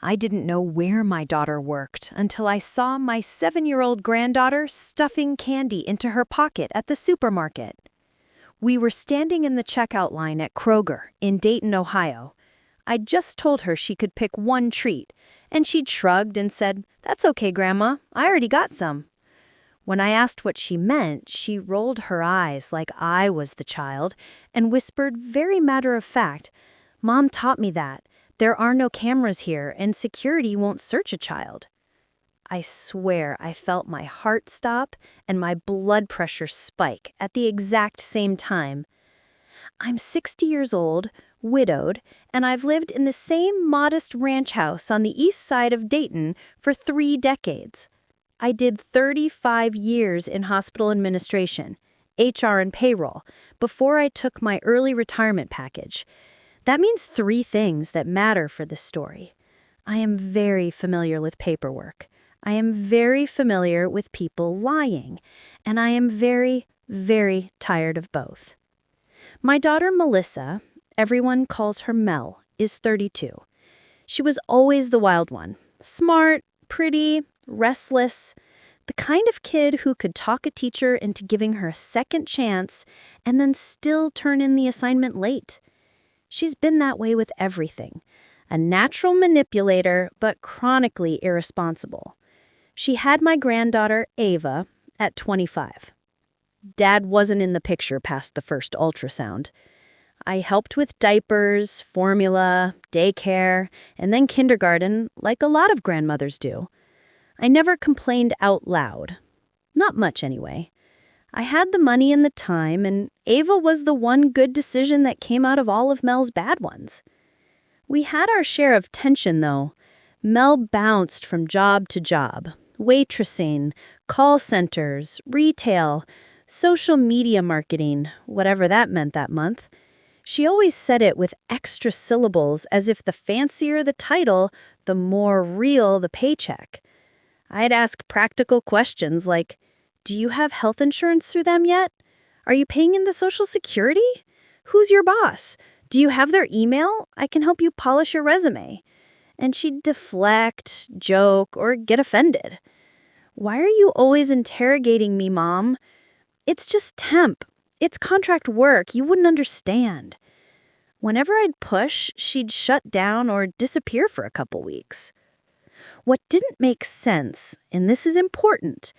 I didn't know where my daughter worked until I saw my 7-year-old granddaughter stuffing candy into her pocket at the supermarket. We were standing in the checkout line at Kroger in Dayton, Ohio. I'd just told her she could pick one treat, and she'd shrugged and said, "That's okay, Grandma, I already got some." When I asked what she meant, she rolled her eyes like I was the child and whispered very matter-of-fact, "Mom taught me that. There are no cameras here and security won't search a child." I swear I felt my heart stop and my blood pressure spike at the exact same time. I'm 60 years old, widowed, and I've lived in the same modest ranch house on the east side of Dayton for 3 decades. I did 35 years in hospital administration, HR and payroll, before I took my early retirement package. That means 3 things that matter for this story. I am very familiar with paperwork. I am very familiar with people lying. And I am very, very tired of both. My daughter Melissa, everyone calls her Mel, is 32. She was always the wild one. Smart, pretty, restless. The kind of kid who could talk a teacher into giving her a second chance and then still turn in the assignment late. She's been that way with everything. A natural manipulator, but chronically irresponsible. She had my granddaughter, Ava, at 25. Dad wasn't in the picture past the first ultrasound. I helped with diapers, formula, daycare, and then kindergarten, like a lot of grandmothers do. I never complained out loud. Not much, anyway. I had the money and the time, and Ava was the one good decision that came out of all of Mel's bad ones. We had our share of tension, though. Mel bounced from job to job. Waitressing, call centers, retail, social media marketing, whatever that meant that month. She always said it with extra syllables as if the fancier the title, the more real the paycheck. I'd ask practical questions like, "Do you have health insurance through them yet? Are you paying in the Social Security? Who's your boss? Do you have their email? I can help you polish your resume." And she'd deflect, joke, or get offended. "Why are you always interrogating me, Mom?" "It's just temp. It's contract work. You wouldn't understand." Whenever I'd push, she'd shut down or disappear for a couple weeks. What didn't make sense, and this is important,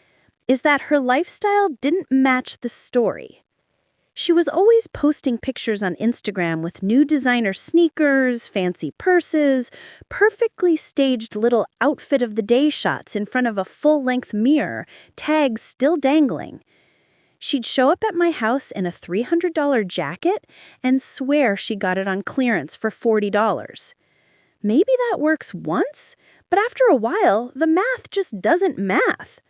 is that her lifestyle didn't match the story. She was always posting pictures on Instagram with new designer sneakers, fancy purses, perfectly staged little outfit of the day shots in front of a full-length mirror, tags still dangling. She'd show up at my house in a $300 jacket and swear she got it on clearance for $40. Maybe that works once, but after a while, the math just doesn't math.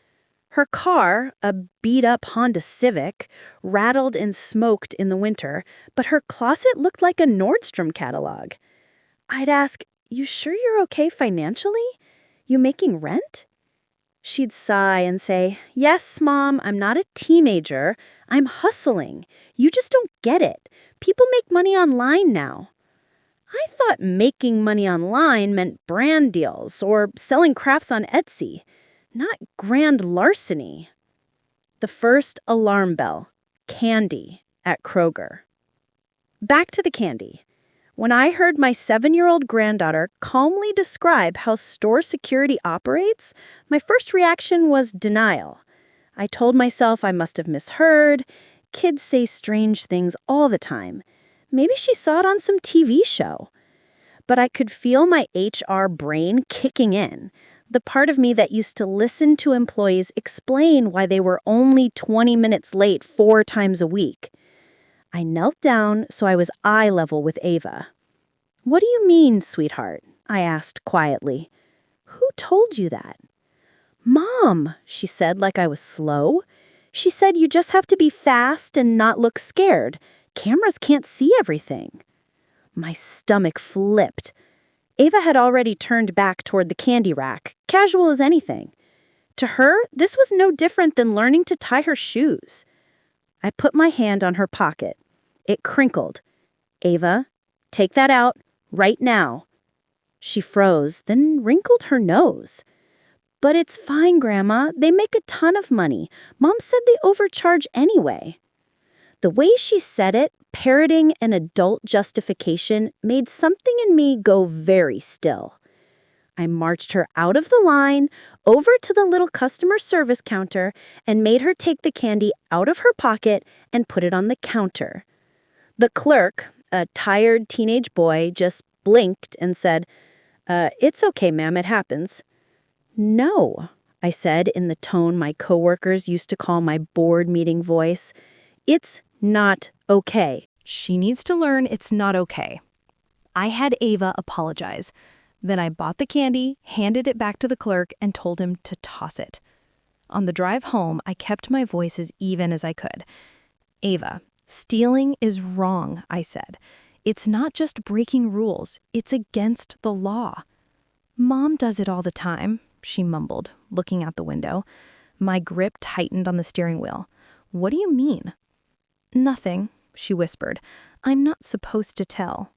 Her car, a beat-up Honda Civic, rattled and smoked in the winter, but her closet looked like a Nordstrom catalog. I'd ask, "You sure you're okay financially? You making rent?" She'd sigh and say, "Yes, Mom, I'm not a teenager. I'm hustling. You just don't get it. People make money online now." I thought making money online meant brand deals or selling crafts on Etsy. Not grand larceny. The first alarm bell. Candy at Kroger. Back to the candy. When I heard my 7-year-old granddaughter calmly describe how store security operates, my first reaction was denial. I told myself I must have misheard. Kids say strange things all the time. Maybe she saw it on some TV show. But I could feel my HR brain kicking in. The part of me that used to listen to employees explain why they were only 20 minutes late 4 times a week. I knelt down so I was eye level with Ava. "What do you mean, sweetheart?" I asked quietly. "Who told you that?" "Mom," she said like I was slow. "She said you just have to be fast and not look scared. Cameras can't see everything." My stomach flipped. Ava had already turned back toward the candy rack, casual as anything. To her, this was no different than learning to tie her shoes. I put my hand on her pocket. It crinkled. "Ava, take that out right now." She froze, then wrinkled her nose. "But it's fine, Grandma. They make a ton of money. Mom said they overcharge anyway." The way she said it, parroting an adult justification, made something in me go very still. I marched her out of the line, over to the little customer service counter, and made her take the candy out of her pocket and put it on the counter. The clerk, a tired teenage boy, just blinked and said, "It's okay, ma'am, it happens." "No," I said in the tone my coworkers used to call my board meeting voice. "It's not okay." She needs to learn it's not okay. I had Ava apologize. Then I bought the candy, handed it back to the clerk, and told him to toss it. On the drive home, I kept my voice as even as I could. "Ava, stealing is wrong," I said. "It's not just breaking rules, it's against the law." "Mom does it all the time," she mumbled, looking out the window. My grip tightened on the steering wheel. "What do you mean?" "Nothing," she whispered. "I'm not supposed to tell."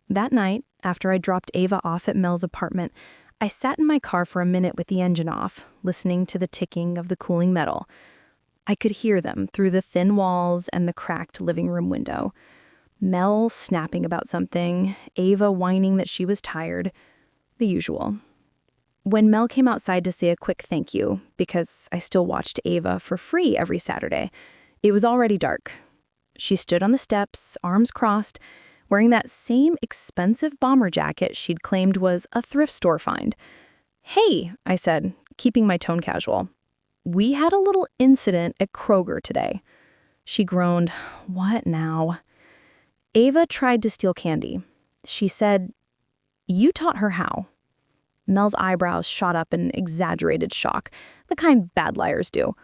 That night, after I dropped Ava off at Mel's apartment, I sat in my car for a minute with the engine off, listening to the ticking of the cooling metal. I could hear them through the thin walls and the cracked living room window. Mel snapping about something, Ava whining that she was tired. The usual. When Mel came outside to say a quick thank you, because I still watched Ava for free every Saturday, it was already dark. She stood on the steps, arms crossed, wearing that same expensive bomber jacket she'd claimed was a thrift store find. "Hey," I said, keeping my tone casual. "We had a little incident at Kroger today." She groaned. "What now?" "Ava tried to steal candy. She said, you taught her how." Mel's eyebrows shot up in exaggerated shock, the kind bad liars do.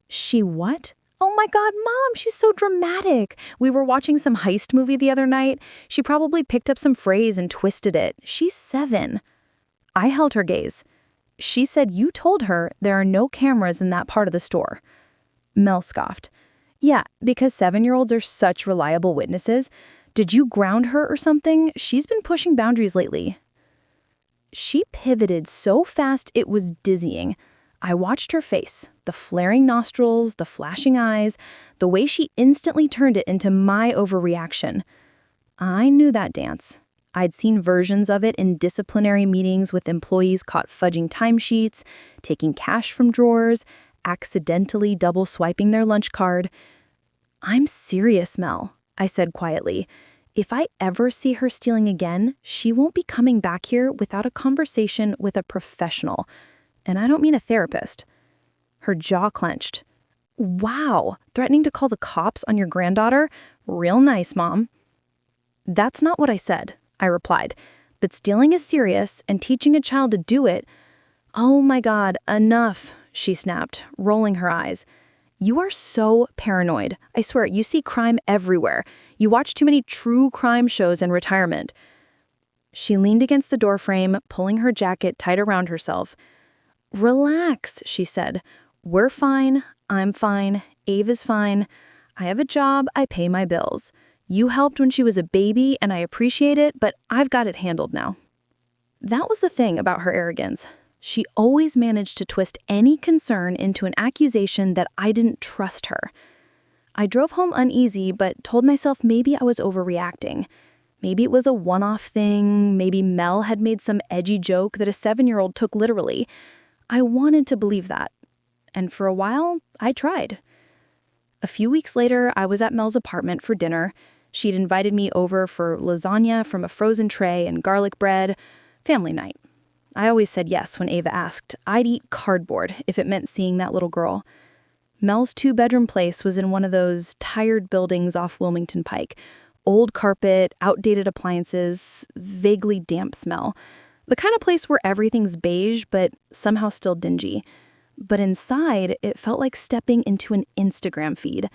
"She what?" "Oh my God, Mom, she's so dramatic. We were watching some heist movie the other night. She probably picked up some phrase and twisted it. She's 7. I held her gaze. "She said you told her there are no cameras in that part of the store." Mel scoffed. "Yeah, because 7-year-olds are such reliable witnesses. Did you ground her or something? She's been pushing boundaries lately." She pivoted so fast it was dizzying. I watched her face, the flaring nostrils, the flashing eyes, the way she instantly turned it into my overreaction. I knew that dance. I'd seen versions of it in disciplinary meetings with employees caught fudging timesheets, taking cash from drawers, accidentally double swiping their lunch card. "I'm serious, Mel," I said quietly. "If I ever see her stealing again, she won't be coming back here without a conversation with a professional. And I don't mean a therapist." Her jaw clenched. "Wow, threatening to call the cops on your granddaughter? Real nice, Mom." "That's not what I said," I replied. "But stealing is serious, and teaching a child to do it—" "Oh my God, enough," she snapped, rolling her eyes. "You are so paranoid. I swear, you see crime everywhere. You watch too many true crime shows in retirement." She leaned against the doorframe, pulling her jacket tight around herself. "Relax," she said. "We're fine. I'm fine. Ava's fine. I have a job. I pay my bills. You helped when she was a baby, and I appreciate it, but I've got it handled now." That was the thing about her arrogance. She always managed to twist any concern into an accusation that I didn't trust her. I drove home uneasy, but told myself maybe I was overreacting. Maybe it was a one-off thing. Maybe Mel had made some edgy joke that a 7-year-old took literally. I wanted to believe that. And for a while, I tried. A few weeks later, I was at Mel's apartment for dinner. She'd invited me over for lasagna from a frozen tray and garlic bread. Family night. I always said yes when Ava asked. I'd eat cardboard if it meant seeing that little girl. Mel's 2-bedroom place was in one of those tired buildings off Wilmington Pike. Old carpet, outdated appliances, vaguely damp smell. The kind of place where everything's beige, but somehow still dingy. But inside, it felt like stepping into an Instagram feed.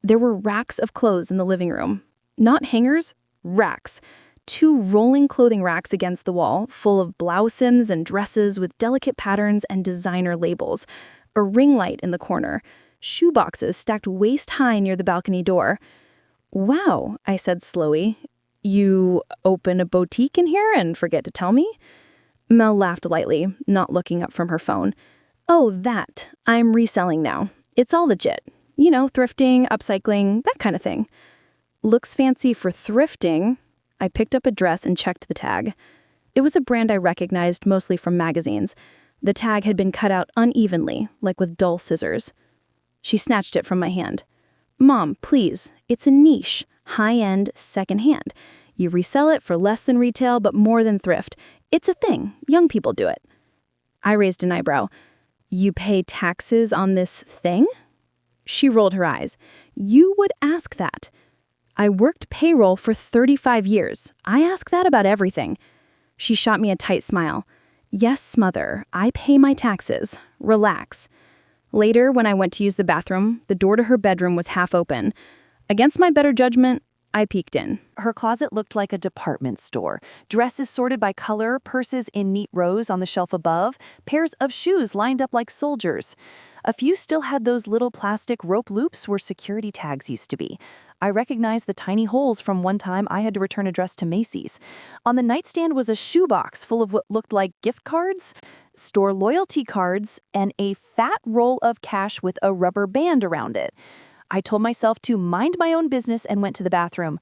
There were racks of clothes in the living room. Not hangers, racks. 2 rolling clothing racks against the wall, full of blouses and dresses with delicate patterns and designer labels. A ring light in the corner. Shoe boxes stacked waist-high near the balcony door. "Wow," I said slowly. You open a boutique in here and forget to tell me? Mel laughed lightly, not looking up from her phone. Oh, that. I'm reselling now. It's all legit. You know, thrifting, upcycling, that kind of thing. Looks fancy for thrifting. I picked up a dress and checked the tag. It was a brand I recognized mostly from magazines. The tag had been cut out unevenly, like with dull scissors. She snatched it from my hand. Mom, please, it's a niche, high-end, secondhand. You resell it for less than retail, but more than thrift. It's a thing. Young people do it. I raised an eyebrow. You pay taxes on this thing? She rolled her eyes. You would ask that. I worked payroll for 35 years. I ask that about everything. She shot me a tight smile. Yes, mother, I pay my taxes. Relax. Later, when I went to use the bathroom, the door to her bedroom was half open. Against my better judgment, I peeked in. Her closet looked like a department store. Dresses sorted by color, purses in neat rows on the shelf above, pairs of shoes lined up like soldiers. A few still had those little plastic rope loops where security tags used to be. I recognized the tiny holes from one time I had to return a dress to Macy's. On the nightstand was a shoebox full of what looked like gift cards, store loyalty cards, and a fat roll of cash with a rubber band around it. I told myself to mind my own business and went to the bathroom.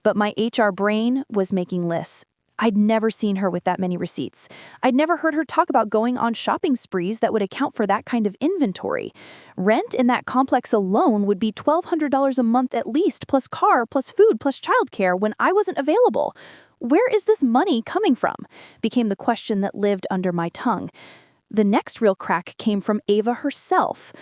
But my HR brain was making lists. I'd never seen her with that many receipts. I'd never heard her talk about going on shopping sprees that would account for that kind of inventory. Rent in that complex alone would be $1,200 a month at least, plus car, plus food, plus childcare when I wasn't available. Where is this money coming from? Became the question that lived under my tongue. The next real crack came from Ava herself.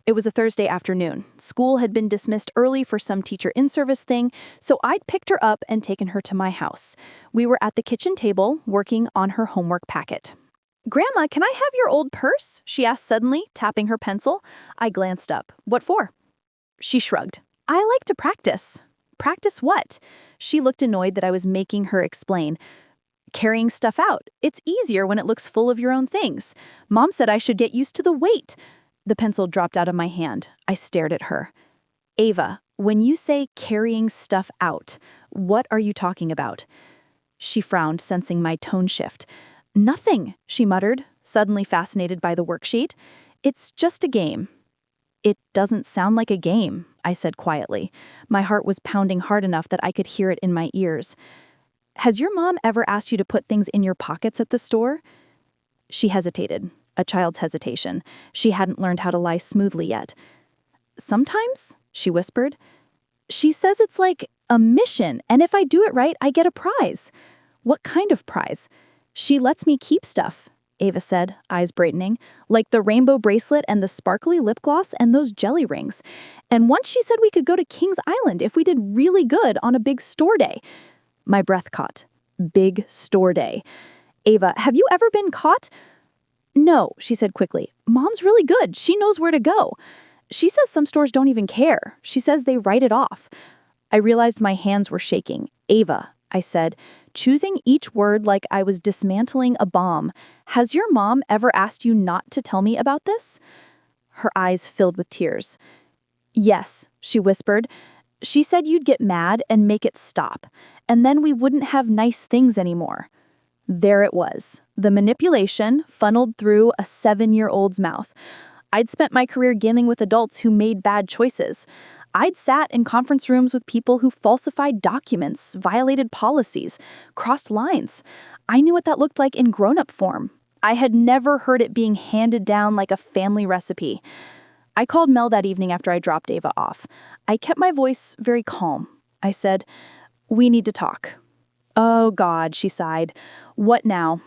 It was a Thursday afternoon. School had been dismissed early for some teacher in-service thing, so I'd picked her up and taken her to my house. We were at the kitchen table, working on her homework packet. "Grandma, can I have your old purse?" she asked suddenly, tapping her pencil. I glanced up. "What for?" She shrugged. "I like to practice." "Practice what?" She looked annoyed that I was making her explain. "Carrying stuff out. It's easier when it looks full of your own things. Mom said I should get used to the weight." The pencil dropped out of my hand. I stared at her. "Ava, when you say carrying stuff out, what are you talking about?" She frowned, sensing my tone shift. "Nothing," she muttered, suddenly fascinated by the worksheet. "It's just a game." "It doesn't sound like a game," I said quietly. My heart was pounding hard enough that I could hear it in my ears. "Has your mom ever asked you to put things in your pockets at the store?" She hesitated. A child's hesitation. She hadn't learned how to lie smoothly yet. "Sometimes," she whispered. "She says it's like a mission, and if I do it right, I get a prize." "What kind of prize?" "She lets me keep stuff," Ava said, eyes brightening, "like the rainbow bracelet and the sparkly lip gloss and those jelly rings. And once she said we could go to Kings Island if we did really good on a big store day." My breath caught. Big store day. "Ava, have you ever been caught?" "No," she said quickly. "Mom's really good. She knows where to go. She says some stores don't even care. She says they write it off." I realized my hands were shaking. "Ava," I said, choosing each word like I was dismantling a bomb, "has your mom ever asked you not to tell me about this?" Her eyes filled with tears. "Yes," she whispered. "She said you'd get mad and make it stop, and then we wouldn't have nice things anymore." There it was, the manipulation funneled through a 7-year-old's mouth. I'd spent my career dealing with adults who made bad choices. I'd sat in conference rooms with people who falsified documents, violated policies, crossed lines. I knew what that looked like in grown-up form. I had never heard it being handed down like a family recipe. I called Mel that evening after I dropped Ava off. I kept my voice very calm. I said, "We need to talk." "Oh, God," she sighed. "What now?"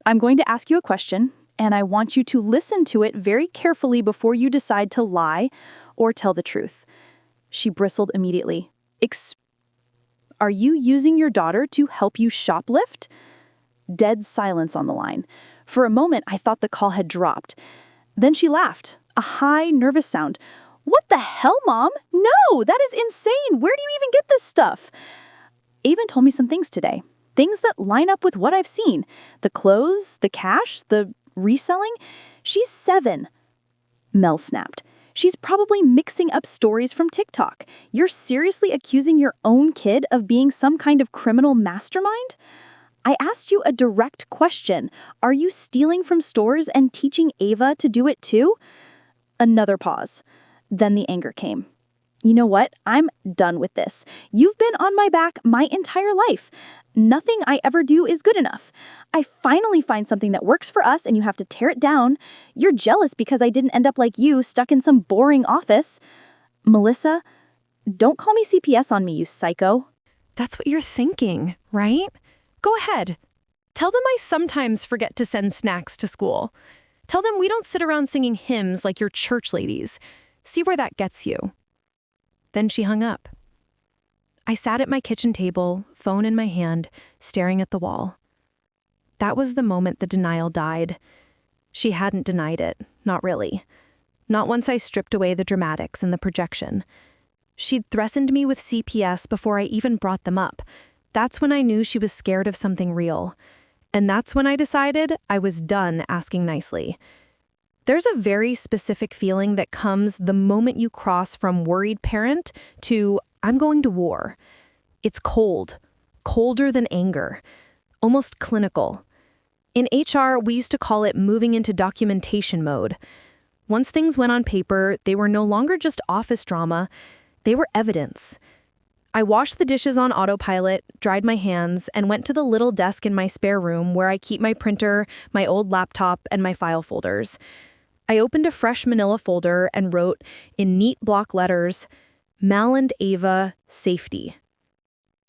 "I'm going to ask you a question, and I want you to listen to it very carefully before you decide to lie or tell the truth." She bristled immediately. Are you using your daughter to help you shoplift?" Dead silence on the line. For a moment, I thought the call had dropped. Then she laughed, a high, nervous sound. "What the hell, Mom? No, that is insane. Where do you even get this stuff?" Ava told me some things today. Things that line up with what I've seen. The clothes, the cash, the reselling. She's 7. Mel snapped. She's probably mixing up stories from TikTok. You're seriously accusing your own kid of being some kind of criminal mastermind? I asked you a direct question. Are you stealing from stores and teaching Ava to do it too? Another pause. Then the anger came. You know what? I'm done with this. You've been on my back my entire life. Nothing I ever do is good enough. I finally find something that works for us and you have to tear it down. You're jealous because I didn't end up like you, stuck in some boring office. Melissa, don't call me CPS on me, you psycho. That's what you're thinking, right? Go ahead. Tell them I sometimes forget to send snacks to school. Tell them we don't sit around singing hymns like your church ladies. See where that gets you. Then she hung up. I sat at my kitchen table, phone in my hand, staring at the wall. That was the moment the denial died. She hadn't denied it, not really. Not once I stripped away the dramatics and the projection. She'd threatened me with CPS before I even brought them up. That's when I knew she was scared of something real. And that's when I decided I was done asking nicely. There's a very specific feeling that comes the moment you cross from worried parent to I'm going to war. It's cold, colder than anger, almost clinical. In HR, we used to call it moving into documentation mode. Once things went on paper, they were no longer just office drama, they were evidence. I washed the dishes on autopilot, dried my hands, and went to the little desk in my spare room where I keep my printer, my old laptop, and my file folders. I opened a fresh manila folder and wrote, in neat block letters, Mal and Ava, safety.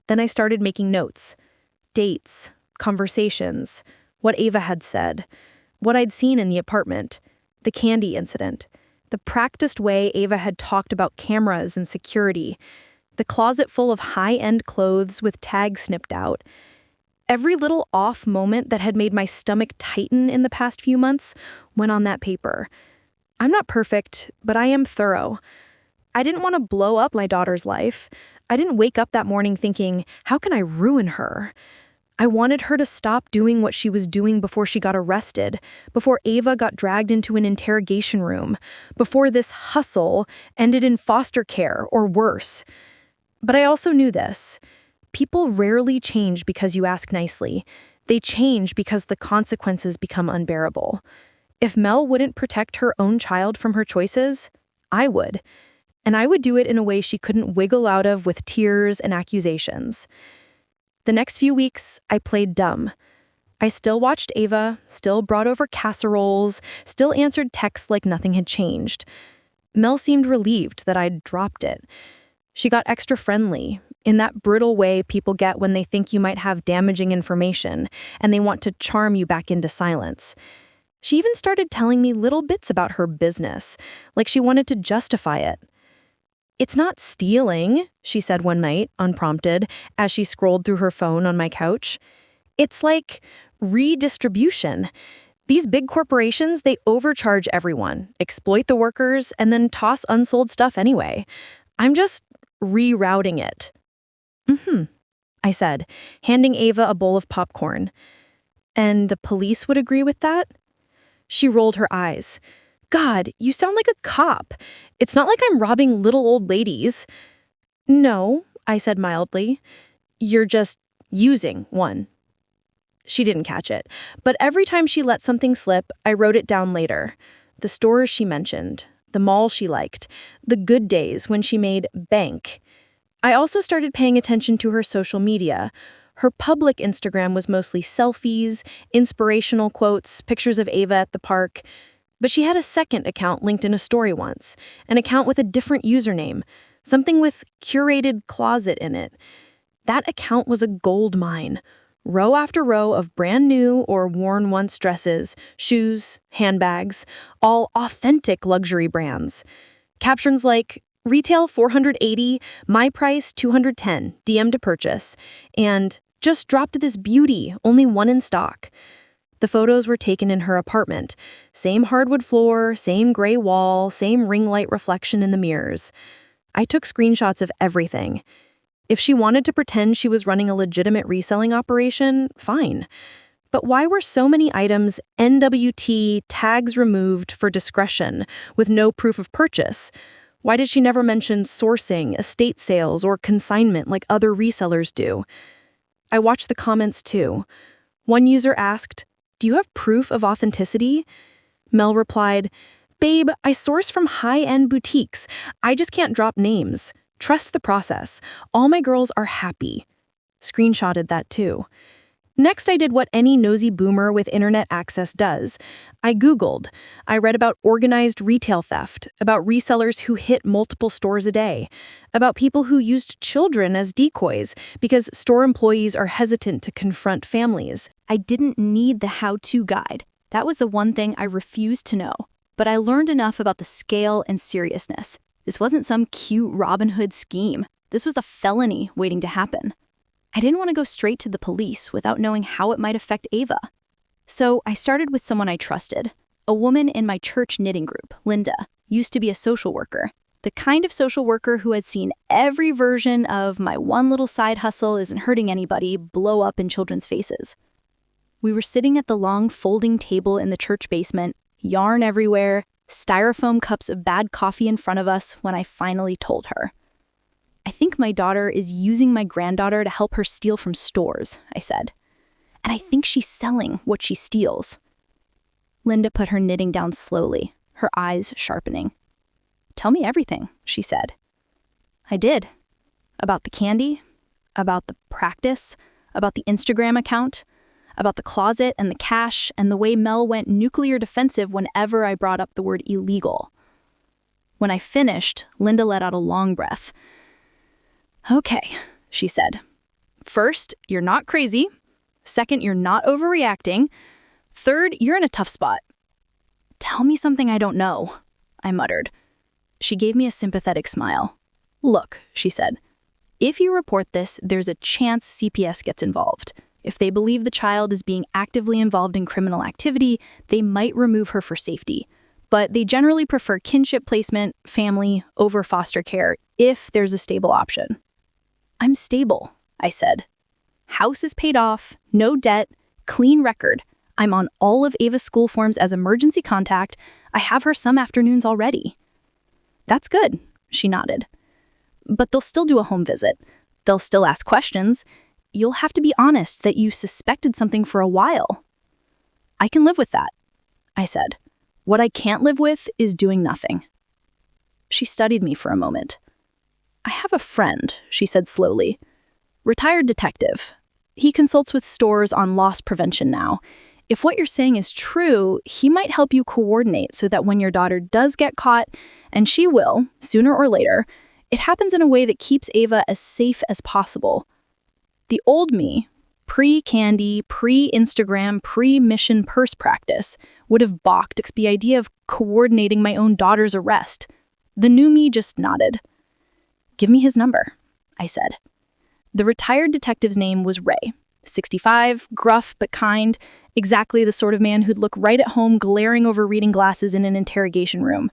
Then I started making notes. Dates, conversations, what Ava had said, what I'd seen in the apartment, the candy incident, the practiced way Ava had talked about cameras and security, the closet full of high-end clothes with tags snipped out. Every little off moment that had made my stomach tighten in the past few months went on that paper. I'm not perfect, but I am thorough. I didn't want to blow up my daughter's life. I didn't wake up that morning thinking, how can I ruin her? I wanted her to stop doing what she was doing before she got arrested, before Ava got dragged into an interrogation room, before this hustle ended in foster care or worse. But I also knew this. People rarely change because you ask nicely. They change because the consequences become unbearable. If Mel wouldn't protect her own child from her choices, I would. And I would do it in a way she couldn't wiggle out of with tears and accusations. The next few weeks, I played dumb. I still watched Ava, still brought over casseroles, still answered texts like nothing had changed. Mel seemed relieved that I'd dropped it. She got extra friendly, in that brittle way people get when they think you might have damaging information, and they want to charm you back into silence. She even started telling me little bits about her business, like she wanted to justify it. It's not stealing, she said one night, unprompted, as she scrolled through her phone on my couch. It's like redistribution. These big corporations, they overcharge everyone, exploit the workers, and then toss unsold stuff anyway. I'm just rerouting it. I said, handing Ava a bowl of popcorn. And the police would agree with that? She rolled her eyes. God, you sound like a cop. It's not like I'm robbing little old ladies. No, I said mildly. You're just using one. She didn't catch it, but every time she let something slip, I wrote it down later. The stores she mentioned, the mall she liked, the good days when she made bank. I also started paying attention to her social media. Her public Instagram was mostly selfies, inspirational quotes, pictures of Ava at the park. But she had a second account linked in a story once, an account with a different username, something with curated closet in it. That account was a gold mine. Row after row of brand new or worn once dresses, shoes, handbags, all authentic luxury brands. Captions like, retail $480, my price $210, DM to purchase, and just dropped this beauty, only one in stock. The photos were taken in her apartment. Same hardwood floor, same gray wall, same ring light reflection in the mirrors. I took screenshots of everything. If she wanted to pretend she was running a legitimate reselling operation, fine. But why were so many items NWT tags removed for discretion with no proof of purchase? Why did she never mention sourcing, estate sales, or consignment like other resellers do? I watched the comments too. One user asked, "Do you have proof of authenticity?" Mel replied, "Babe, I source from high-end boutiques. I just can't drop names. Trust the process. All my girls are happy." Screenshotted that too. Next, I did what any nosy boomer with internet access does. I Googled. I read about organized retail theft, about resellers who hit multiple stores a day, about people who used children as decoys because store employees are hesitant to confront families. I didn't need the how-to guide. That was the one thing I refused to know. But I learned enough about the scale and seriousness. This wasn't some cute Robin Hood scheme. This was a felony waiting to happen. I didn't want to go straight to the police without knowing how it might affect Ava. So I started with someone I trusted. A woman in my church knitting group, Linda, used to be a social worker. The kind of social worker who had seen every version of my one little side hustle isn't hurting anybody blow up in children's faces. We were sitting at the long folding table in the church basement, yarn everywhere, styrofoam cups of bad coffee in front of us when I finally told her. "I think my daughter is using my granddaughter to help her steal from stores," I said. "And I think she's selling what she steals." Linda put her knitting down slowly, her eyes sharpening. "Tell me everything," she said. I did. About the candy, about the practice, about the Instagram account, about the closet and the cash, and the way Mel went nuclear defensive whenever I brought up the word illegal. When I finished, Linda let out a long breath. "Okay," she said. "First, you're not crazy. Second, you're not overreacting. Third, you're in a tough spot." "Tell me something I don't know," I muttered. She gave me a sympathetic smile. "Look," she said, "if you report this, there's a chance CPS gets involved. If they believe the child is being actively involved in criminal activity, they might remove her for safety. But they generally prefer kinship placement, family, over foster care, if there's a stable option." "I'm stable," I said. "House is paid off, no debt, clean record. I'm on all of Ava's school forms as emergency contact. I have her some afternoons already." "That's good," she nodded. "But they'll still do a home visit. They'll still ask questions. You'll have to be honest that you suspected something for a while." "I can live with that," I said. "What I can't live with is doing nothing." She studied me for a moment. "I have a friend," she said slowly. "Retired detective. He consults with stores on loss prevention now. If what you're saying is true, he might help you coordinate so that when your daughter does get caught, and she will, sooner or later, it happens in a way that keeps Ava as safe as possible. The old me, pre-candy, pre-Instagram, pre-mission purse practice, would have balked at the idea of coordinating my own daughter's arrest. The new me just nodded. "Give me his number," I said. The retired detective's name was Ray. 65, gruff but kind, exactly the sort of man who'd look right at home glaring over reading glasses in an interrogation room.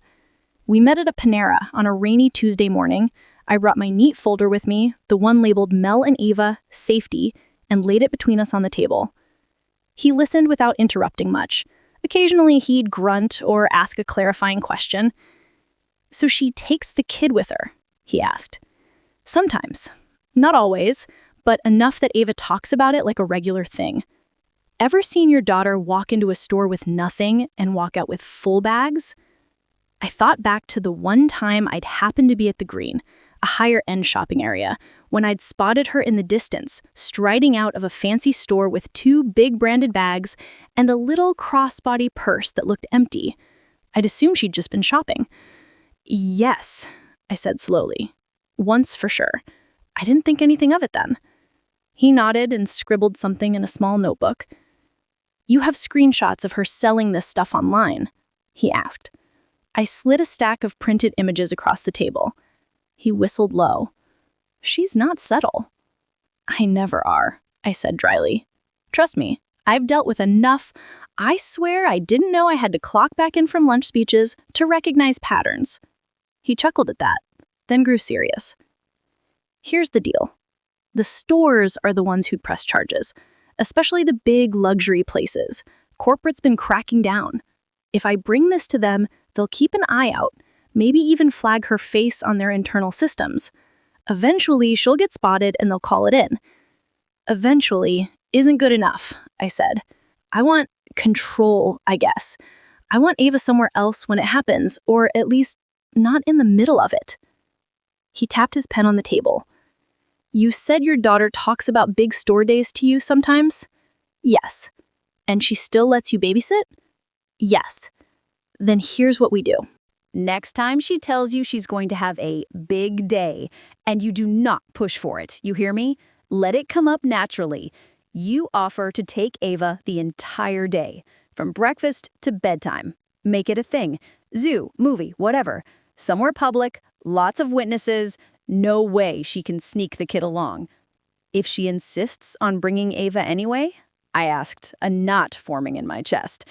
We met at a Panera on a rainy Tuesday morning. I brought my neat folder with me, the one labeled Mel and Ava, safety, and laid it between us on the table. He listened without interrupting much. Occasionally he'd grunt or ask a clarifying question. "So she takes the kid with her?" he asked. "Sometimes. Not always, but enough that Ava talks about it like a regular thing. Ever seen your daughter walk into a store with nothing and walk out with full bags?" I thought back to the one time I'd happened to be at the Green, a higher-end shopping area, when I'd spotted her in the distance, striding out of a fancy store with 2 big branded bags and a little crossbody purse that looked empty. I'd assumed she'd just been shopping. "Yes," I said slowly. "Once for sure. I didn't think anything of it then." He nodded and scribbled something in a small notebook. "You have screenshots of her selling this stuff online?" he asked. I slid a stack of printed images across the table. He whistled low. "She's not subtle." "I never are," I said dryly. "Trust me, I've dealt with enough. I swear I didn't know I had to clock back in from lunch speeches to recognize patterns." He chuckled at that, then grew serious. "Here's the deal. The stores are the ones who'd press charges. especially the big luxury places. Corporate's been cracking down. If I bring this to them, they'll keep an eye out, maybe even flag her face on their internal systems. Eventually, she'll get spotted and they'll call it in. Eventually isn't good enough, I said. I want control, I guess. I want Ava somewhere else when it happens, or at least not in the middle of it. He tapped his pen on the table. You said your daughter talks about big store days to you sometimes? Yes. And she still lets you babysit? Yes. Then here's what we do. Next time she tells you she's going to have a big day, and you do not push for it, you hear me? Let it come up naturally. You offer to take Ava the entire day, from breakfast to bedtime. Make it a thing. Zoo, movie, whatever. Somewhere public, lots of witnesses, no way she can sneak the kid along. If she insists on bringing Ava anyway, I asked, a knot forming in my chest.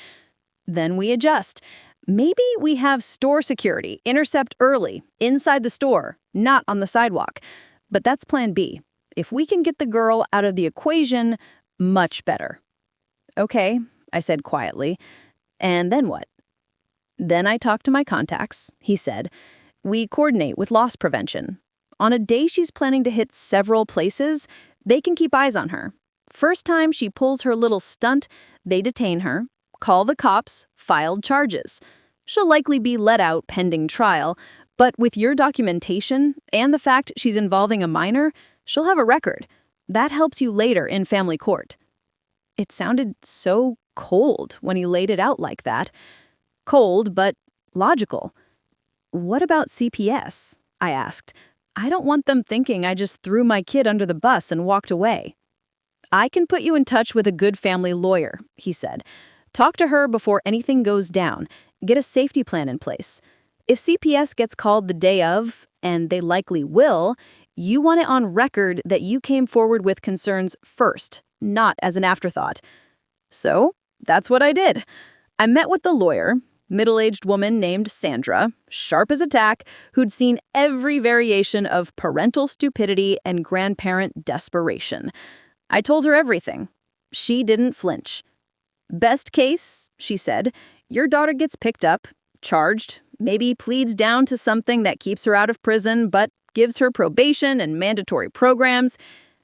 Then we adjust. Maybe we have store security, intercept early, inside the store, not on the sidewalk. But that's plan B. If we can get the girl out of the equation, much better. Okay, I said quietly. And then what? Then I talked to my contacts, he said. We coordinate with loss prevention. On a day she's planning to hit several places, they can keep eyes on her. First time she pulls her little stunt, they detain her, call the cops, filed charges. She'll likely be let out pending trial, but with your documentation and the fact she's involving a minor, she'll have a record. That helps you later in family court. It sounded so cold when he laid it out like that. Cold, but logical. What about CPS? I asked. I don't want them thinking I just threw my kid under the bus and walked away. I can put you in touch with a good family lawyer, he said. Talk to her before anything goes down. Get a safety plan in place. If CPS gets called the day of, and they likely will, you want it on record that you came forward with concerns first, not as an afterthought. So, that's what I did. I met with the lawyer, middle-aged woman named Sandra, sharp as a tack, who'd seen every variation of parental stupidity and grandparent desperation. I told her everything. She didn't flinch. Best case, she said, your daughter gets picked up, charged, maybe pleads down to something that keeps her out of prison, but gives her probation and mandatory programs.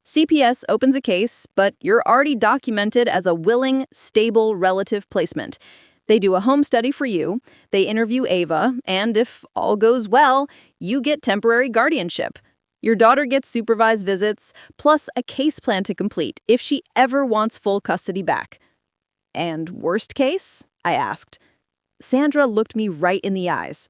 CPS opens a case, but you're already documented as a willing, stable relative placement. They do a home study for you, they interview Ava, and if all goes well, you get temporary guardianship. Your daughter gets supervised visits, plus a case plan to complete if she ever wants full custody back. And worst case? I asked. Sandra looked me right in the eyes.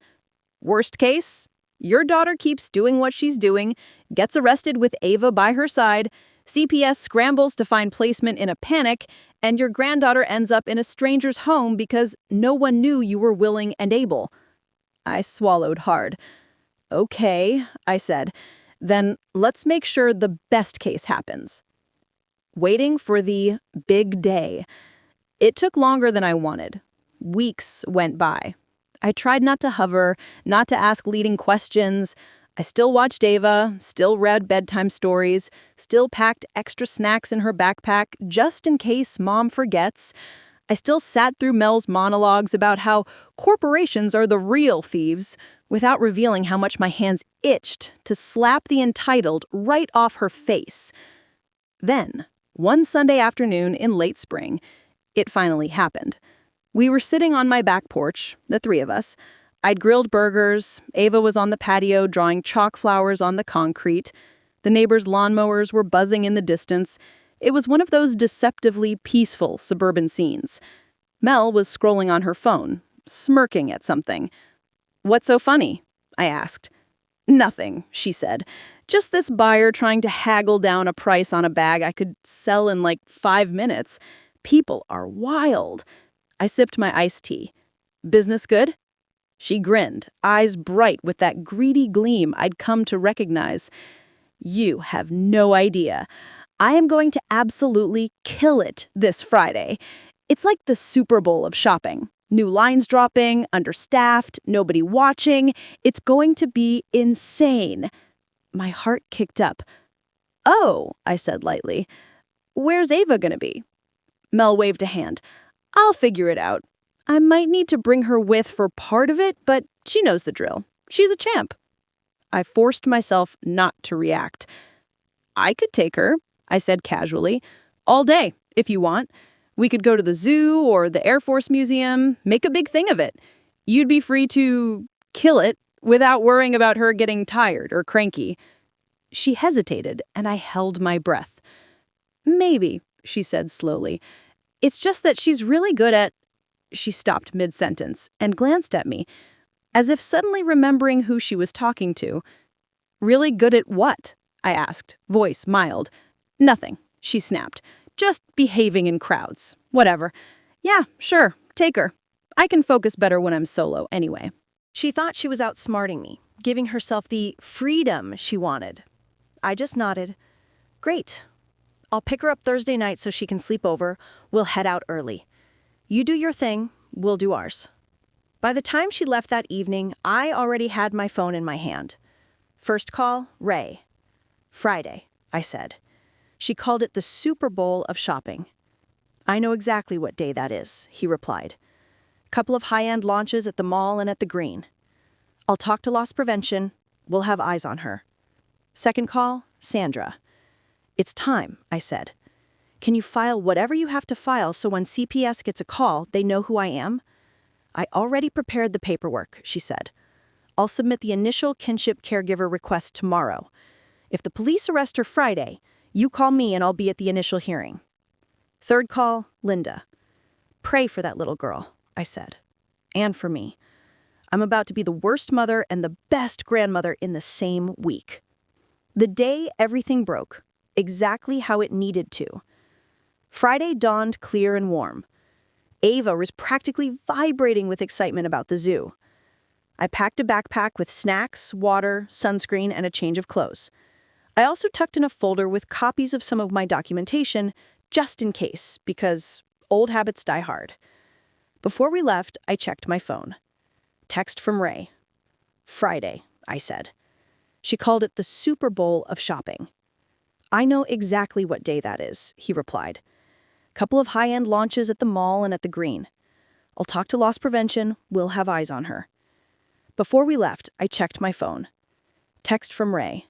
Worst case? Your daughter keeps doing what she's doing, gets arrested with Ava by her side, CPS scrambles to find placement in a panic, and your granddaughter ends up in a stranger's home because no one knew you were willing and able. I swallowed hard. Okay, I said. Then let's make sure the best case happens. Waiting for the big day. It took longer than I wanted. Weeks went by. I tried not to hover, not to ask leading questions. I still watched Ava, still read bedtime stories, still packed extra snacks in her backpack just in case Mom forgets. I still sat through Mel's monologues about how corporations are the real thieves, without revealing how much my hands itched to slap the entitled right off her face. Then, one Sunday afternoon in late spring, it finally happened. We were sitting on my back porch, the three of us. I'd grilled burgers, Ava was on the patio drawing chalk flowers on the concrete. The neighbors' lawnmowers were buzzing in the distance. It was one of those deceptively peaceful suburban scenes. Mel was scrolling on her phone, smirking at something. What's so funny? I asked. Nothing, she said. Just this buyer trying to haggle down a price on a bag I could sell in like 5 minutes. People are wild. I sipped my iced tea. Business good? She grinned, eyes bright with that greedy gleam I'd come to recognize. You have no idea. I am going to absolutely kill it this Friday. It's like the Super Bowl of shopping. New lines dropping, understaffed, nobody watching. It's going to be insane. My heart kicked up. Oh, I said lightly. Where's Ava gonna be? Mel waved a hand. I'll figure it out. I might need to bring her with for part of it, but she knows the drill. She's a champ. I forced myself not to react. I could take her, I said casually. All day, if you want. We could go to the zoo or the Air Force Museum, make a big thing of it. You'd be free to kill it without worrying about her getting tired or cranky. She hesitated, and I held my breath. Maybe, she said slowly. It's just that she's really good at... She stopped mid-sentence and glanced at me, as if suddenly remembering who she was talking to. Really good at what? I asked, voice mild. Nothing, she snapped. Just behaving in crowds. Whatever. Yeah, sure, take her. I can focus better when I'm solo anyway. She thought she was outsmarting me, giving herself the freedom she wanted. I just nodded. Great. I'll pick her up Thursday night so she can sleep over. We'll head out early. You do your thing, we'll do ours. By the time she left that evening, I already had my phone in my hand. First call, Ray. Friday, I said. She called it the Super Bowl of shopping. I know exactly what day that is, he replied. Couple of high-end launches at the mall and at the Green. I'll talk to loss prevention. We'll have eyes on her. Second call, Sandra. It's time, I said. Can you file whatever you have to file so when CPS gets a call, they know who I am? I already prepared the paperwork, she said. I'll submit the initial kinship caregiver request tomorrow. If the police arrest her Friday, you call me and I'll be at the initial hearing. Third call, Linda. Pray for that little girl, I said. And for me. I'm about to be the worst mother and the best grandmother in the same week. The day everything broke, exactly how it needed to. Friday dawned clear and warm. Ava was practically vibrating with excitement about the zoo. I packed a backpack with snacks, water, sunscreen, and a change of clothes. I also tucked in a folder with copies of some of my documentation, just in case, because old habits die hard. Before we left, I checked my phone. Text from Ray. Friday, I said. She called it the Super Bowl of shopping. I know exactly what day that is, he replied. Couple of high-end launches at the mall and at the Green. I'll talk to loss prevention. We'll have eyes on her. Before we left, I checked my phone. Text from Ray.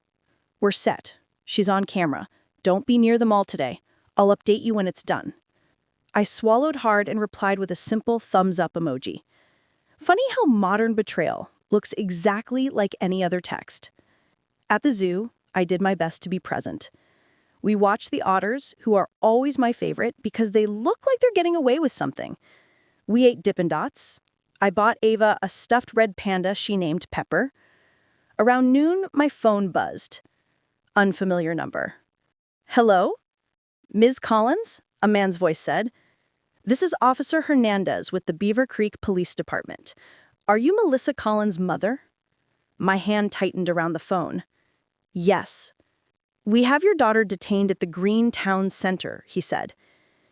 We're set. She's on camera. Don't be near the mall today. I'll update you when it's done. I swallowed hard and replied with a simple thumbs-up emoji. Funny how modern betrayal looks exactly like any other text. At the zoo, I did my best to be present. We watched the otters, who are always my favorite because they look like they're getting away with something. We ate Dippin' Dots. I bought Ava a stuffed red panda she named Pepper. Around noon, my phone buzzed. Unfamiliar number. Hello? Ms. Collins? A man's voice said. This is Officer Hernandez with the Beaver Creek Police Department. Are you Melissa Collins' mother? My hand tightened around the phone. Yes. We have your daughter detained at the Green Town Center, he said.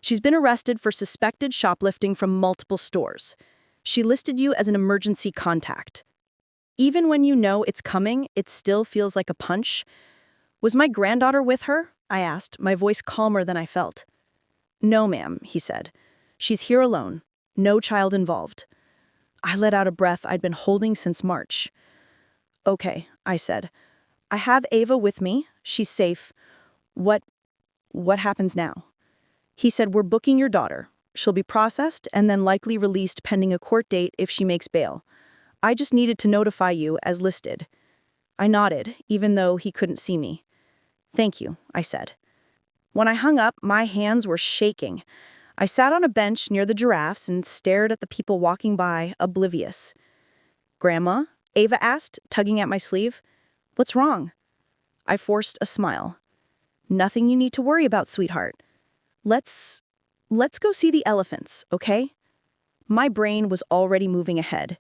She's been arrested for suspected shoplifting from multiple stores. She listed you as an emergency contact. Even when you know it's coming, it still feels like a punch. Was my granddaughter with her? I asked, my voice calmer than I felt. No, ma'am, he said. She's here alone. No child involved. I let out a breath I'd been holding since March. Okay, I said. I have Ava with me. She's safe. What happens now? He said, we're booking your daughter. She'll be processed and then likely released pending a court date if she makes bail. I just needed to notify you as listed. I nodded, even though he couldn't see me. Thank you, I said. When I hung up, my hands were shaking. I sat on a bench near the giraffes and stared at the people walking by, oblivious. Grandma? Ava asked, tugging at my sleeve. What's wrong? I forced a smile. Nothing you need to worry about, sweetheart. Let's go see the elephants, okay? My brain was already moving ahead.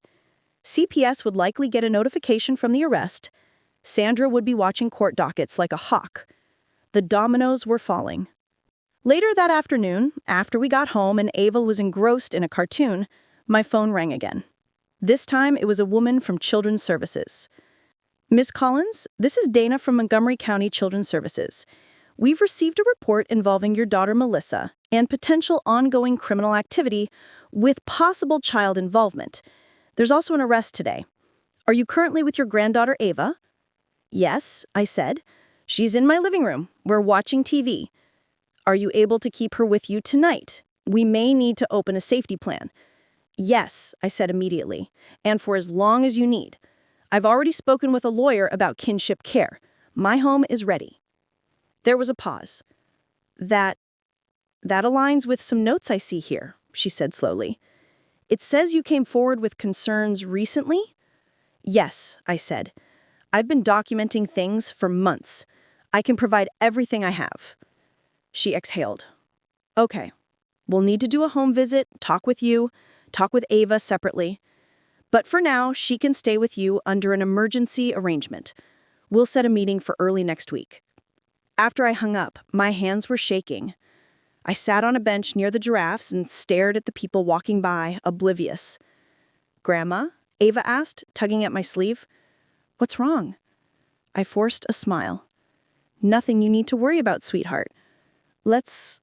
CPS would likely get a notification from the arrest. Sandra would be watching court dockets like a hawk. The dominoes were falling. Later that afternoon, after we got home and Ava was engrossed in a cartoon, my phone rang again. This time, it was a woman from Children's Services. Miss Collins, this is Dana from Montgomery County Children's Services. We've received a report involving your daughter Melissa and potential ongoing criminal activity with possible child involvement. There's also an arrest today. Are you currently with your granddaughter Ava? Yes, I said. She's in my living room. We're watching TV. Are you able to keep her with you tonight? We may need to open a safety plan. Yes, I said immediately, and for as long as you need. I've already spoken with a lawyer about kinship care. My home is ready. There was a pause. That aligns with some notes I see here, she said slowly. It says you came forward with concerns recently? Yes, I said. I've been documenting things for months. I can provide everything I have. She exhaled. Okay, we'll need to do a home visit, talk with Ava separately. But for now, she can stay with you under an emergency arrangement. We'll set a meeting for early next week. After I hung up, my hands were shaking. I sat on a bench near the giraffes and stared at the people walking by, oblivious. Grandma? Ava asked, tugging at my sleeve. What's wrong? I forced a smile. Nothing you need to worry about, sweetheart. Let's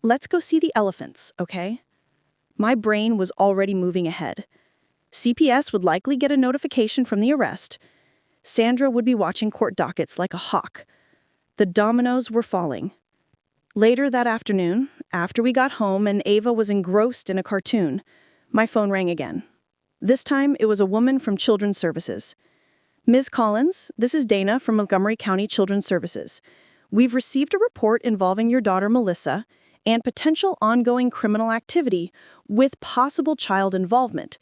go see the elephants, okay? My brain was already moving ahead. CPS would likely get a notification from the arrest. Sandra would be watching court dockets like a hawk. The dominoes were falling. Later that afternoon, after we got home and Ava was engrossed in a cartoon, my phone rang again. This time, it was a woman from Children's Services. Ms. Collins, this is Dana from Montgomery County Children's Services. We've received a report involving your daughter Melissa and potential ongoing criminal activity with possible child involvement.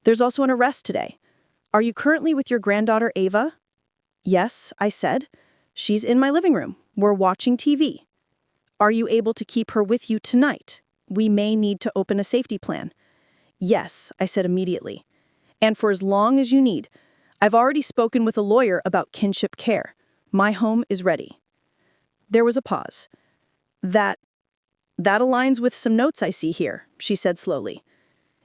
There's also an arrest today. Are you currently with your granddaughter Ava? Yes, I said. She's in my living room. We're watching TV. Are you able to keep her with you tonight? We may need to open a safety plan. Yes, I said immediately. And for as long as you need. I've already spoken with a lawyer about kinship care. My home is ready. There was a pause. That aligns with some notes I see here, she said slowly.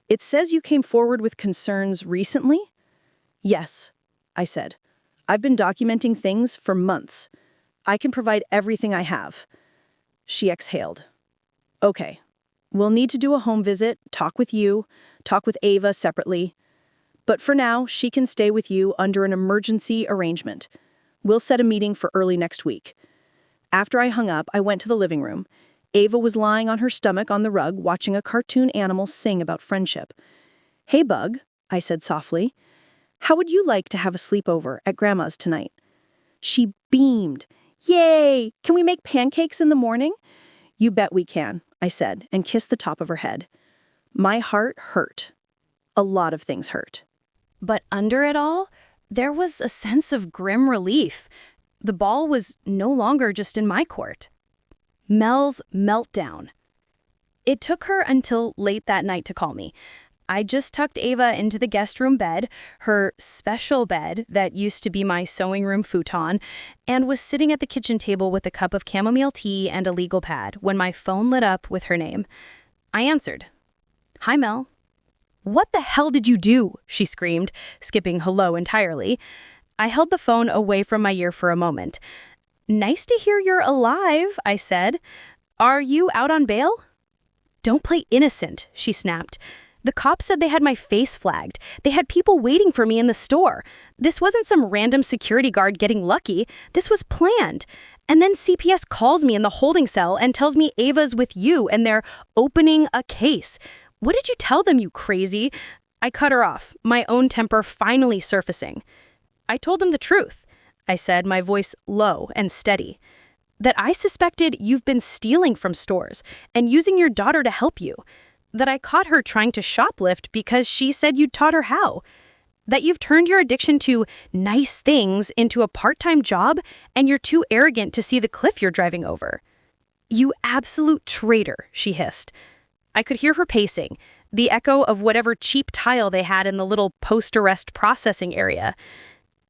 It says you came forward with concerns recently? Yes, I said. I've been documenting things for months. I can provide everything I have. She exhaled. Okay, we'll need to do a home visit, talk with Ava separately. But for now, she can stay with you under an emergency arrangement. We'll set a meeting for early next week. After I hung up, I went to the living room. Ava was lying on her stomach on the rug watching a cartoon animal sing about friendship. Hey, Bug, I said softly. How would you like to have a sleepover at Grandma's tonight? She beamed. Yay! Can we make pancakes in the morning? You bet we can, I said, and kissed the top of her head. My heart hurt. A lot of things hurt. But under it all, there was a sense of grim relief. The ball was no longer just in my court. Mel's meltdown. It took her until late that night to call me. I just tucked Ava into the guest room bed, her special bed that used to be my sewing room futon, and was sitting at the kitchen table with a cup of chamomile tea and a legal pad when my phone lit up with her name. I answered. Hi, Mel. What the hell did you do? She screamed, skipping hello entirely. I held the phone away from my ear for a moment. Nice to hear you're alive, I said. Are you out on bail? Don't play innocent, she snapped. The cops said they had my face flagged. They had people waiting for me in the store. This wasn't some random security guard getting lucky. This was planned. And then CPS calls me in the holding cell and tells me Ava's with you and they're opening a case. What did you tell them, you crazy? I cut her off, my own temper finally surfacing. I told them the truth, I said, my voice low and steady. That I suspected you've been stealing from stores and using your daughter to help you. That I caught her trying to shoplift because she said you'd taught her how. That you've turned your addiction to nice things into a part-time job and you're too arrogant to see the cliff you're driving over. You absolute traitor, she hissed. I could hear her pacing, the echo of whatever cheap tile they had in the little post-arrest processing area.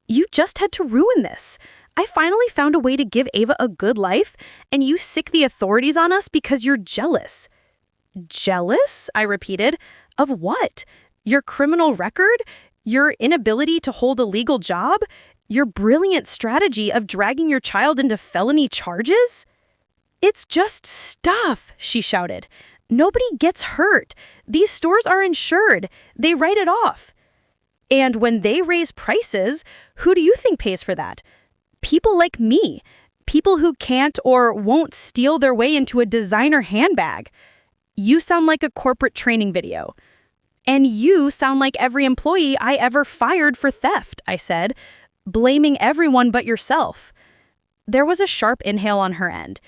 You just had to ruin this. I finally found a way to give Ava a good life, and you sick the authorities on us because you're jealous. Jealous? I repeated. Of what? Your criminal record? Your inability to hold a legal job? Your brilliant strategy of dragging your child into felony charges? "It's just stuff," she shouted. "Nobody gets hurt. These stores are insured. They write it off." And when they raise prices, who do you think pays for that? People like me. People who can't or won't steal their way into a designer handbag. You sound like a corporate training video. "And you sound like every employee I ever fired for theft," I said, "blaming everyone but yourself." There was a sharp inhale on her end.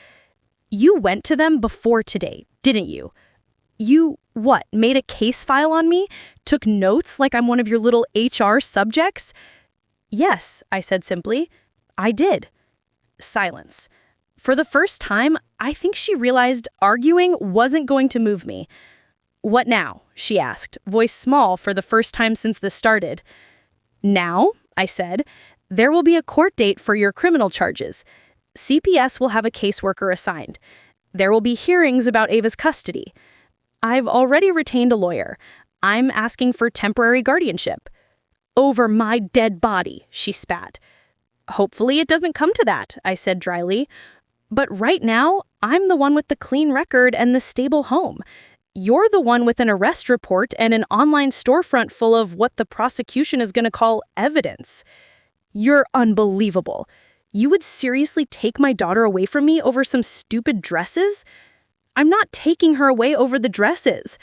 "You went to them before today, didn't you? You, what, made a case file on me? Took notes like I'm one of your little HR subjects?" "Yes," I said simply. "I did." Silence. For the first time, I think she realized arguing wasn't going to move me. "What now?" she asked, voice small for the first time since this started. "Now," I said, "there will be a court date for your criminal charges. CPS will have a caseworker assigned. There will be hearings about Ava's custody. I've already retained a lawyer. I'm asking for temporary guardianship." "Over my dead body," she spat. "Hopefully it doesn't come to that," I said dryly. "But right now, I'm the one with the clean record and the stable home. You're the one with an arrest report and an online storefront full of what the prosecution is going to call evidence. You're unbelievable. You would seriously take my daughter away from me over some stupid dresses?" "I'm not taking her away over the dresses.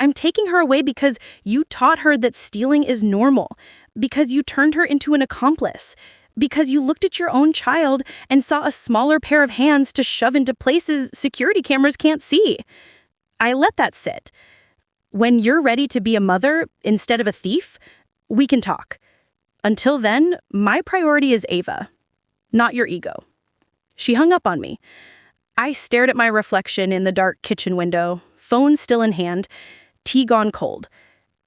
I'm taking her away because you taught her that stealing is normal, because you turned her into an accomplice, because you looked at your own child and saw a smaller pair of hands to shove into places security cameras can't see. I let that sit. When you're ready to be a mother instead of a thief, we can talk. Until then, my priority is Ava, not your ego." She hung up on me. I stared at my reflection in the dark kitchen window, phone still in hand, tea gone cold.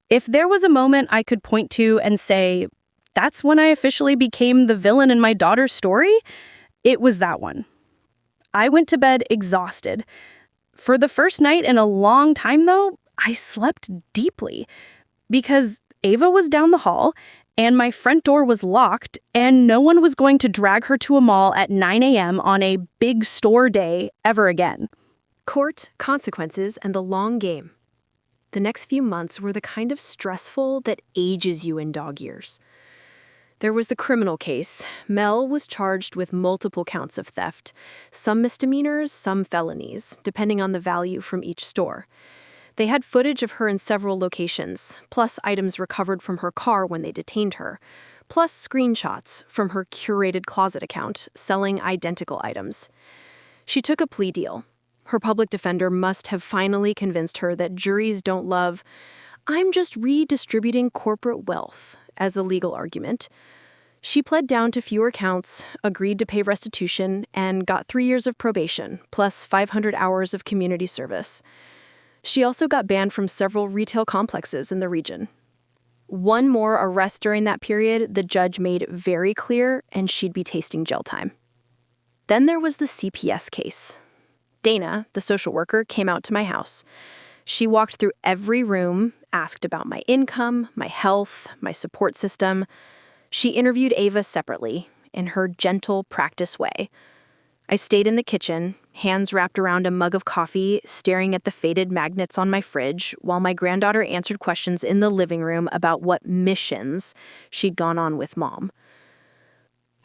If there was a moment I could point to and say, that's when I officially became the villain in my daughter's story, it was that one. I went to bed exhausted. For the first night in a long time, though, I slept deeply because Ava was down the hall and my front door was locked and no one was going to drag her to a mall at 9 a.m. on a big store day ever again. Court, consequences, and the long game. The next few months were the kind of stressful that ages you in dog years. There was the criminal case. Mel was charged with multiple counts of theft, some misdemeanors, some felonies, depending on the value from each store. They had footage of her in several locations, plus items recovered from her car when they detained her, plus screenshots from her curated closet account selling identical items. She took a plea deal. Her public defender must have finally convinced her that juries don't love, "I'm just redistributing corporate wealth," as a legal argument. She pled down to fewer counts, agreed to pay restitution, and got 3 years of probation, plus 500 hours of community service. She also got banned from several retail complexes in the region. One more arrest during that period, the judge made very clear, and she'd be tasting jail time. Then there was the CPS case. Dana, the social worker, came out to my house. She walked through every room, asked about my income, my health, my support system. She interviewed Ava separately, in her gentle practice way. I stayed in the kitchen, hands wrapped around a mug of coffee, staring at the faded magnets on my fridge, while my granddaughter answered questions in the living room about what missions she'd gone on with Mom.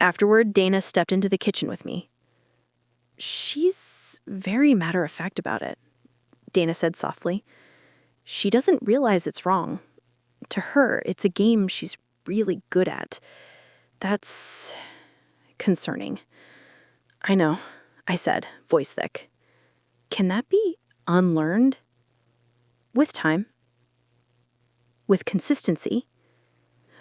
Afterward, Dana stepped into the kitchen with me. "She's very matter-of-fact about it," Dana said softly. "She doesn't realize it's wrong. To her, it's a game she's really good at. That's concerning." "I know," I said, voice thick. "Can that be unlearned?" "With time. With consistency.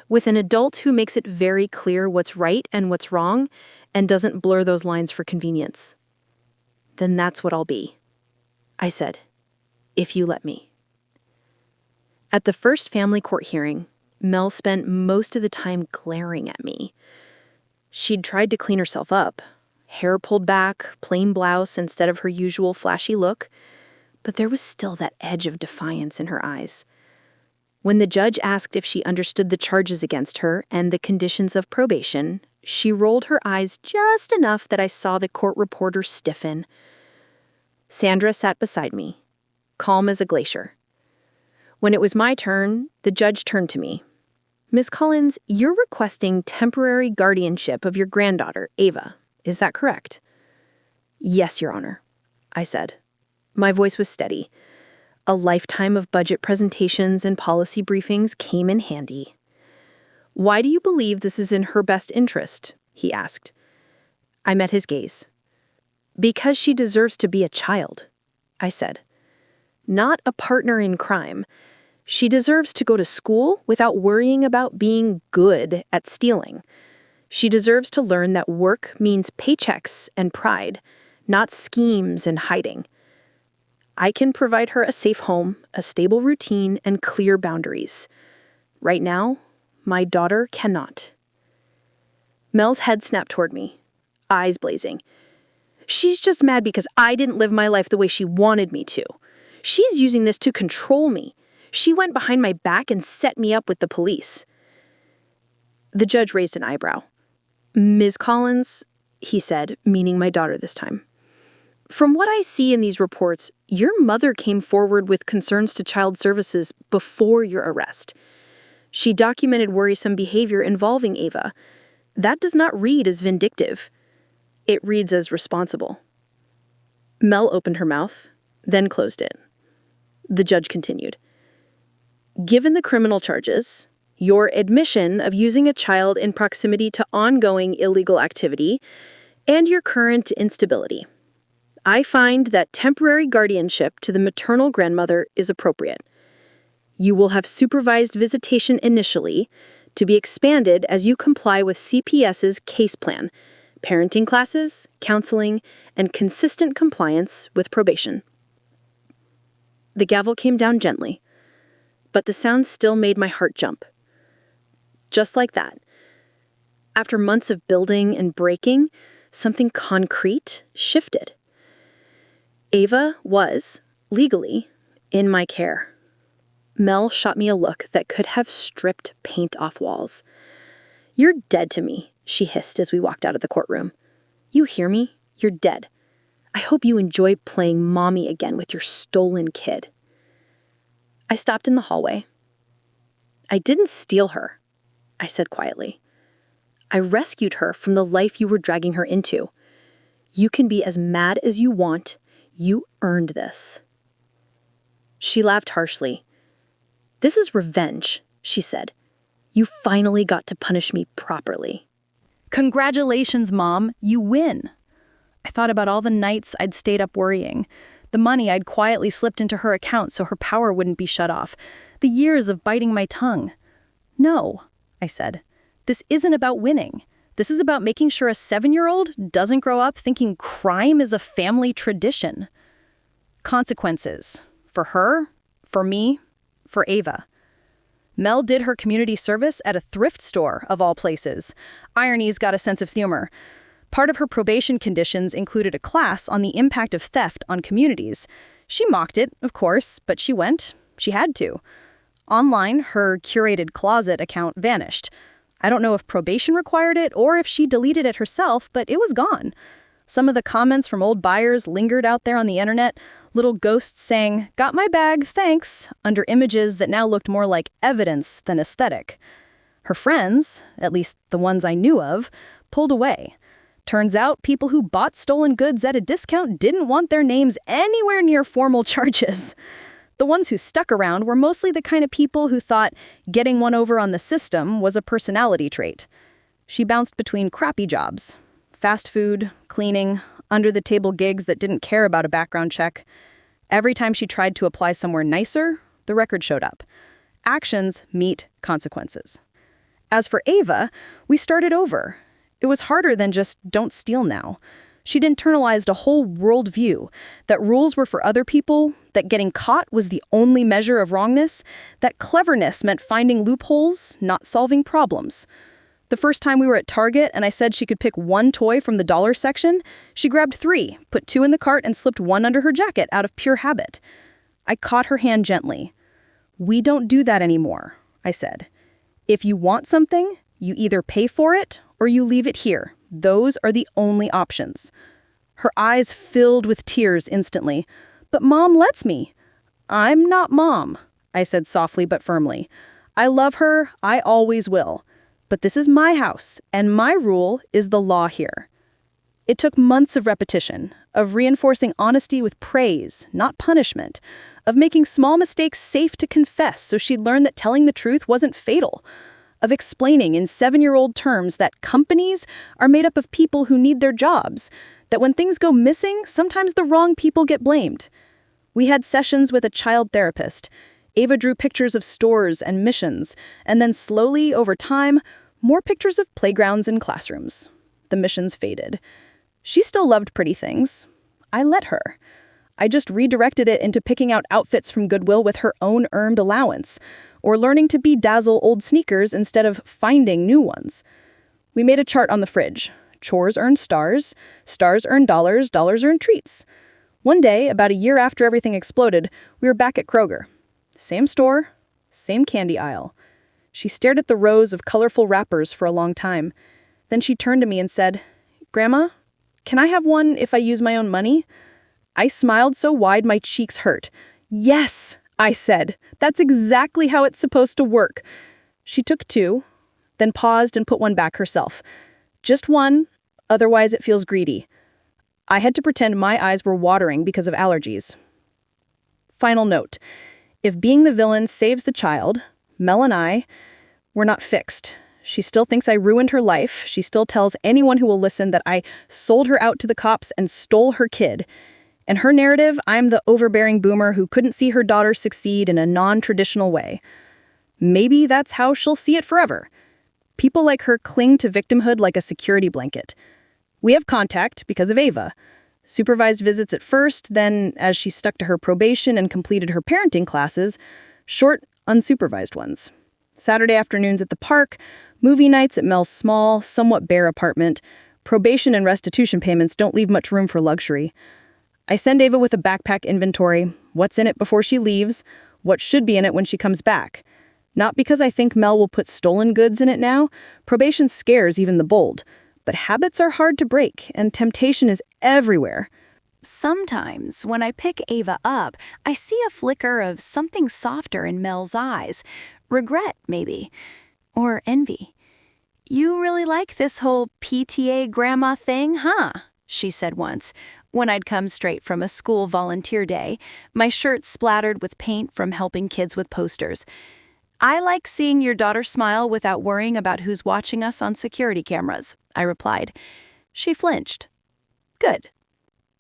With an adult who makes it very clear what's right and what's wrong and doesn't blur those lines for convenience. Then that's what I'll be," I said, "if you let me." At the first family court hearing, Mel spent most of the time glaring at me. She'd tried to clean herself up, hair pulled back, plain blouse instead of her usual flashy look, but there was still that edge of defiance in her eyes. When the judge asked if she understood the charges against her and the conditions of probation, she rolled her eyes just enough that I saw the court reporter stiffen. Sandra sat beside me, calm as a glacier. When it was my turn, the judge turned to me. Ms. Collins, you're requesting temporary guardianship of your granddaughter, Ava. Is that correct? Yes, Your Honor, I said. My voice was steady. A lifetime of budget presentations and policy briefings came in handy. Why do you believe this is in her best interest? He asked. I met his gaze. Because she deserves to be a child, I said. Not a partner in crime. She deserves to go to school without worrying about being good at stealing. She deserves to learn that work means paychecks and pride, not schemes and hiding. I can provide her a safe home, a stable routine, and clear boundaries. Right now, my daughter cannot. Mel's head snapped toward me, eyes blazing. She's just mad because I didn't live my life the way she wanted me to. She's using this to control me. She went behind my back and set me up with the police. The judge raised an eyebrow. Ms. Collins, he said, meaning my daughter this time. From what I see in these reports, your mother came forward with concerns to child services before your arrest. She documented worrisome behavior involving Ava. That does not read as vindictive. It reads as responsible. Mel opened her mouth, then closed it. The judge continued. Given the criminal charges, your admission of using a child in proximity to ongoing illegal activity, and your current instability, I find that temporary guardianship to the maternal grandmother is appropriate. You will have supervised visitation initially, to be expanded as you comply with CPS's case plan, parenting classes, counseling, and consistent compliance with probation. The gavel came down gently, but the sound still made my heart jump. Just like that, after months of building and breaking, something concrete shifted. Ava was, legally, in my care. Mel shot me a look that could have stripped paint off walls. You're dead to me, she hissed as we walked out of the courtroom. You hear me? You're dead. I hope you enjoy playing mommy again with your stolen kid. I stopped in the hallway. I didn't steal her, I said quietly. I rescued her from the life you were dragging her into. You can be as mad as you want. You earned this. She laughed harshly. This is revenge, she said. You finally got to punish me properly. Congratulations, Mom. You win. I thought about all the nights I'd stayed up worrying, the money I'd quietly slipped into her account so her power wouldn't be shut off, the years of biting my tongue. No, I said. This isn't about winning. This is about making sure a 7-year-old doesn't grow up thinking crime is a family tradition. Consequences. For her, for me, for Ava. Mel did her community service at a thrift store, of all places. Irony's got a sense of humor. Part of her probation conditions included a class on the impact of theft on communities. She mocked it, of course, but she went. She had to. Online, her curated closet account vanished. I don't know if probation required it or if she deleted it herself, but it was gone. Some of the comments from old buyers lingered out there on the internet, little ghosts saying, "Got my bag, thanks," under images that now looked more like evidence than aesthetic. Her friends, at least the ones I knew of, pulled away. Turns out people who bought stolen goods at a discount didn't want their names anywhere near formal charges. The ones who stuck around were mostly the kind of people who thought getting one over on the system was a personality trait. She bounced between crappy jobs, fast food, cleaning, under-the-table gigs that didn't care about a background check. Every time she tried to apply somewhere nicer, the record showed up. Actions meet consequences. As for Ava, we started over. It was harder than just don't steal now. She'd internalized a whole worldview, that rules were for other people, that getting caught was the only measure of wrongness, that cleverness meant finding loopholes, not solving problems. The first time we were at Target and I said she could pick one toy from the dollar section, she grabbed 3, put 2 in the cart and slipped 1 under her jacket out of pure habit. I caught her hand gently. "We don't do that anymore," I said. "If you want something, you either pay for it or you leave it here. Those are the only options." Her eyes filled with tears instantly. "But Mom lets me." "I'm not Mom," I said softly but firmly. "I love her, I always will. But this is my house, and my rule is the law here." It took months of repetition, of reinforcing honesty with praise, not punishment, of making small mistakes safe to confess so she'd learn that telling the truth wasn't fatal, of explaining in 7-year-old terms that companies are made up of people who need their jobs, that when things go missing, sometimes the wrong people get blamed. We had sessions with a child therapist. Ava drew pictures of stores and missions, and then slowly, over time, more pictures of playgrounds and classrooms. The missions faded. She still loved pretty things. I let her. I just redirected it into picking out outfits from Goodwill with her own earned allowance, or learning to bedazzle old sneakers instead of finding new ones. We made a chart on the fridge. Chores earn stars, stars earn dollars, dollars earn treats. One day, about a year after everything exploded, we were back at Kroger. Same store, same candy aisle. She stared at the rows of colorful wrappers for a long time. Then she turned to me and said, "Grandma, can I have one if I use my own money?" I smiled so wide my cheeks hurt. "Yes," I said. "That's exactly how it's supposed to work." She took 2, then paused and put one back herself. "Just one, otherwise it feels greedy." I had to pretend my eyes were watering because of allergies. Final note. If being the villain saves the child, Mel and I, we're not fixed. She still thinks I ruined her life. She still tells anyone who will listen that I sold her out to the cops and stole her kid. In her narrative, I'm the overbearing boomer who couldn't see her daughter succeed in a non-traditional way. Maybe that's how she'll see it forever. People like her cling to victimhood like a security blanket. We have contact because of Ava. Supervised visits at first, then, as she stuck to her probation and completed her parenting classes, short, unsupervised ones. Saturday afternoons at the park, movie nights at Mel's small, somewhat bare apartment. Probation and restitution payments don't leave much room for luxury. I send Ava with a backpack inventory, what's in it before she leaves, what should be in it when she comes back. Not because I think Mel will put stolen goods in it now. Probation scares even the bold. But habits are hard to break, and temptation is everywhere. Sometimes, when I pick Ava up, I see a flicker of something softer in Mel's eyes. Regret, maybe. Or envy. "You really like this whole PTA grandma thing, huh?" she said once, when I'd come straight from a school volunteer day, my shirt splattered with paint from helping kids with posters. "I like seeing your daughter smile without worrying about who's watching us on security cameras," I replied. She flinched. "Good.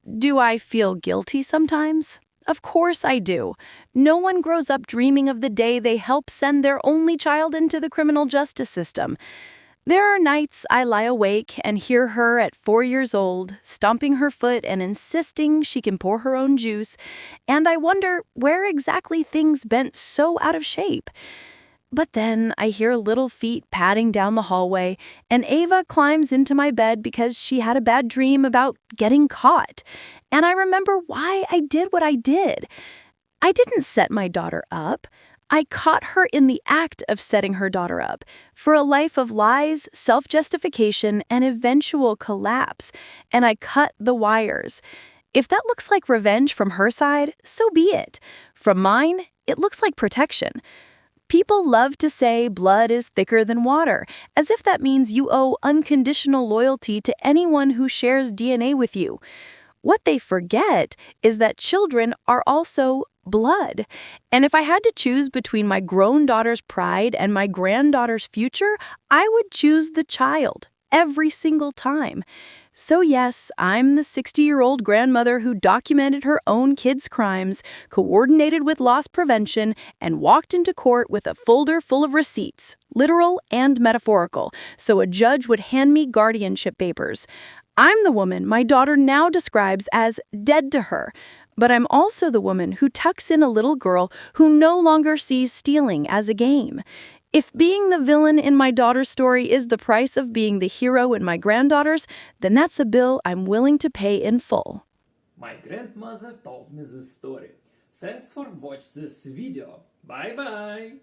Do I feel guilty sometimes? Of course I do. No one grows up dreaming of the day they help send their only child into the criminal justice system. There are nights I lie awake and hear her at 4 years old, stomping her foot and insisting she can pour her own juice, and I wonder where exactly things bent so out of shape. But then I hear little feet padding down the hallway, and Ava climbs into my bed because she had a bad dream about getting caught. And I remember why I did what I did. I didn't set my daughter up. I caught her in the act of setting her daughter up for a life of lies, self-justification, and eventual collapse, and I cut the wires. If that looks like revenge from her side, so be it. From mine, it looks like protection. People love to say blood is thicker than water, as if that means you owe unconditional loyalty to anyone who shares DNA with you. What they forget is that children are also blood. And if I had to choose between my grown daughter's pride and my granddaughter's future, I would choose the child every single time. So yes, I'm the 60-year-old grandmother who documented her own kids' crimes, coordinated with loss prevention, and walked into court with a folder full of receipts, literal and metaphorical, so a judge would hand me guardianship papers. I'm the woman my daughter now describes as dead to her, but I'm also the woman who tucks in a little girl who no longer sees stealing as a game. If being the villain in my daughter's story is the price of being the hero in my granddaughter's, then that's a bill I'm willing to pay in full. My grandmother told me this story. Thanks for watching this video. Bye bye.